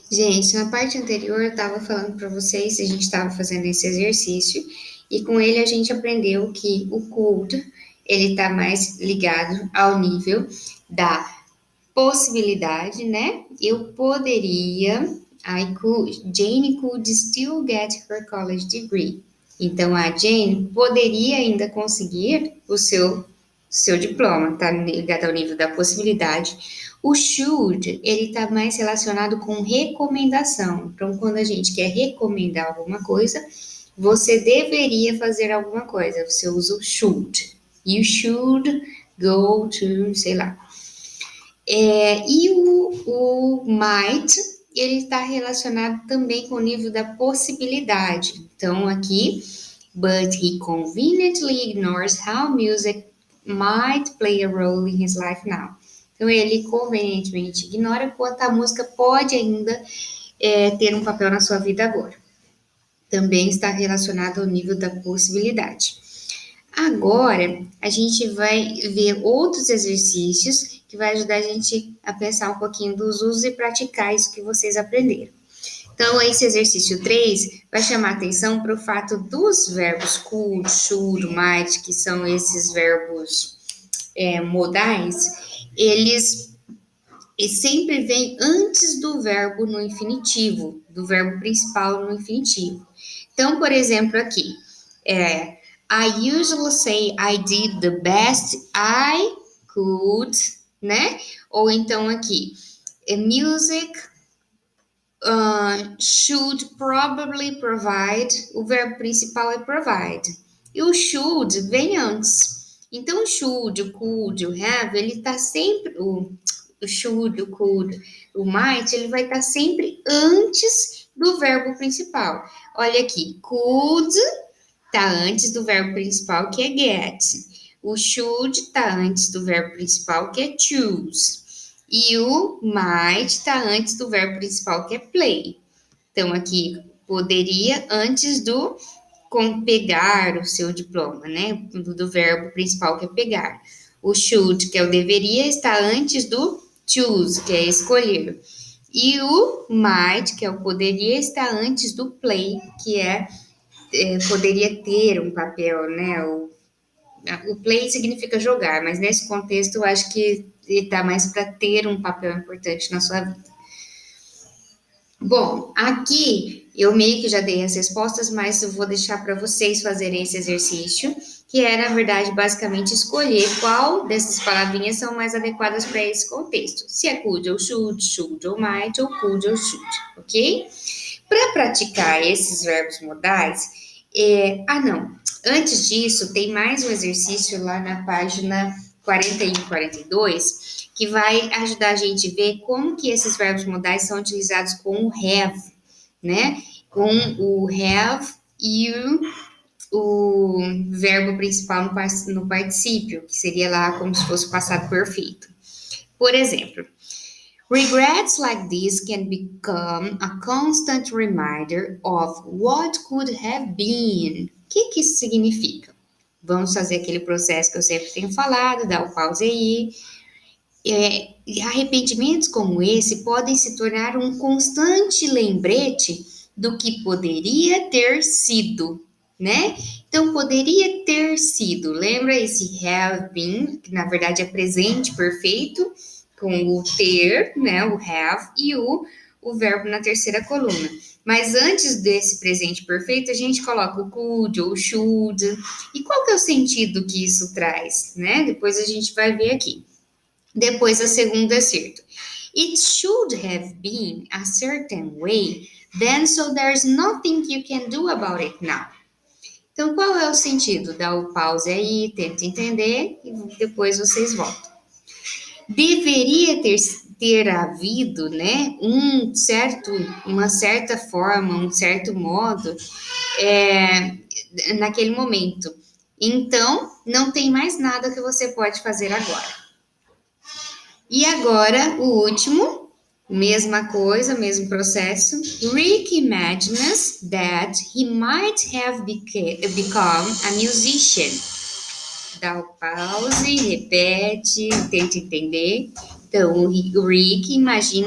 Gente, na parte anterior eu estava falando para vocês, a gente estava fazendo esse exercício e com ele a gente aprendeu que o could ele está mais ligado ao nível da possibilidade, né? Eu poderia, Jane could still get her college degree. Então a Jane poderia ainda conseguir o seu diploma, tá ligado ao nível da possibilidade. O should, ele tá mais relacionado com recomendação. Então, quando a gente quer recomendar alguma coisa, você deveria fazer alguma coisa. Você usa o should. You should go to, sei lá. E o might, ele está relacionado também com o nível da possibilidade. Então, aqui, but he conveniently ignores how music might play a role in his life now. Então, ele convenientemente ignora quanto a música pode ainda ter um papel na sua vida agora. Também está relacionado ao nível da possibilidade. Agora, a gente vai ver outros exercícios que vai ajudar a gente a pensar um pouquinho dos usos e praticar isso que vocês aprenderam. Então, esse exercício 3 vai chamar atenção para o fato dos verbos could, should, might, que são esses verbos modais, eles sempre vêm antes do verbo no infinitivo, do verbo principal no infinitivo. Então, por exemplo, aqui, I usually say I did the best I could, né? Ou então aqui, music should probably provide, o verbo principal é provide. E o should vem antes. Então, o should, o could, o have, ele tá sempre, o should, o could, o might, ele vai estar sempre antes do verbo principal. Olha aqui, could tá antes do verbo principal, que é get. O should tá antes do verbo principal, que é choose. E o might tá antes do verbo principal, que é play. Então, aqui, poderia antes do com pegar o seu diploma, né? Do verbo principal, que é pegar. O should, que é o deveria, está antes do choose, que é escolher. E o might, que é o poderia, está antes do play, que poderia ter um papel, né? O play significa jogar, mas nesse contexto eu acho que ele está mais para ter um papel importante na sua vida. Bom, aqui eu meio que já dei as respostas, mas eu vou deixar para vocês fazerem esse exercício, que é, na verdade, basicamente escolher qual dessas palavrinhas são mais adequadas para esse contexto. Se é could ou should ou might, ou could ou should, ok? Para praticar esses verbos modais, não. Antes disso, tem mais um exercício lá na página 41 e 42, que vai ajudar a gente a ver como que esses verbos modais são utilizados com o have, né? Com o have e o verbo principal no particípio, que seria lá como se fosse o passado perfeito. Por exemplo, regrets like this can become a constant reminder of what could have been. O que isso significa? Vamos fazer aquele processo que eu sempre tenho falado, dar o pause aí. Arrependimentos como esse podem se tornar um constante lembrete do que poderia ter sido, né? Então, poderia ter sido. Lembra esse have been, que na verdade é presente perfeito, com o ter, né? O have, e o verbo na terceira coluna. Mas antes desse presente perfeito, a gente coloca o could ou should. E qual que é o sentido que isso traz, né? Depois a gente vai ver aqui. Depois a segunda acerto. It should have been a certain way, then so there's nothing you can do about it now. Então, qual é o sentido? Dá o pause aí, tenta entender e depois vocês voltam. Deveria ter havido, né, uma certa forma, um certo modo, naquele momento. Então, não tem mais nada que você pode fazer agora. E agora, o último, mesma coisa, mesmo processo. Rick imagines that he might have become a musician. Dá o pause, repete, tenta entender. Então, o Rick imagina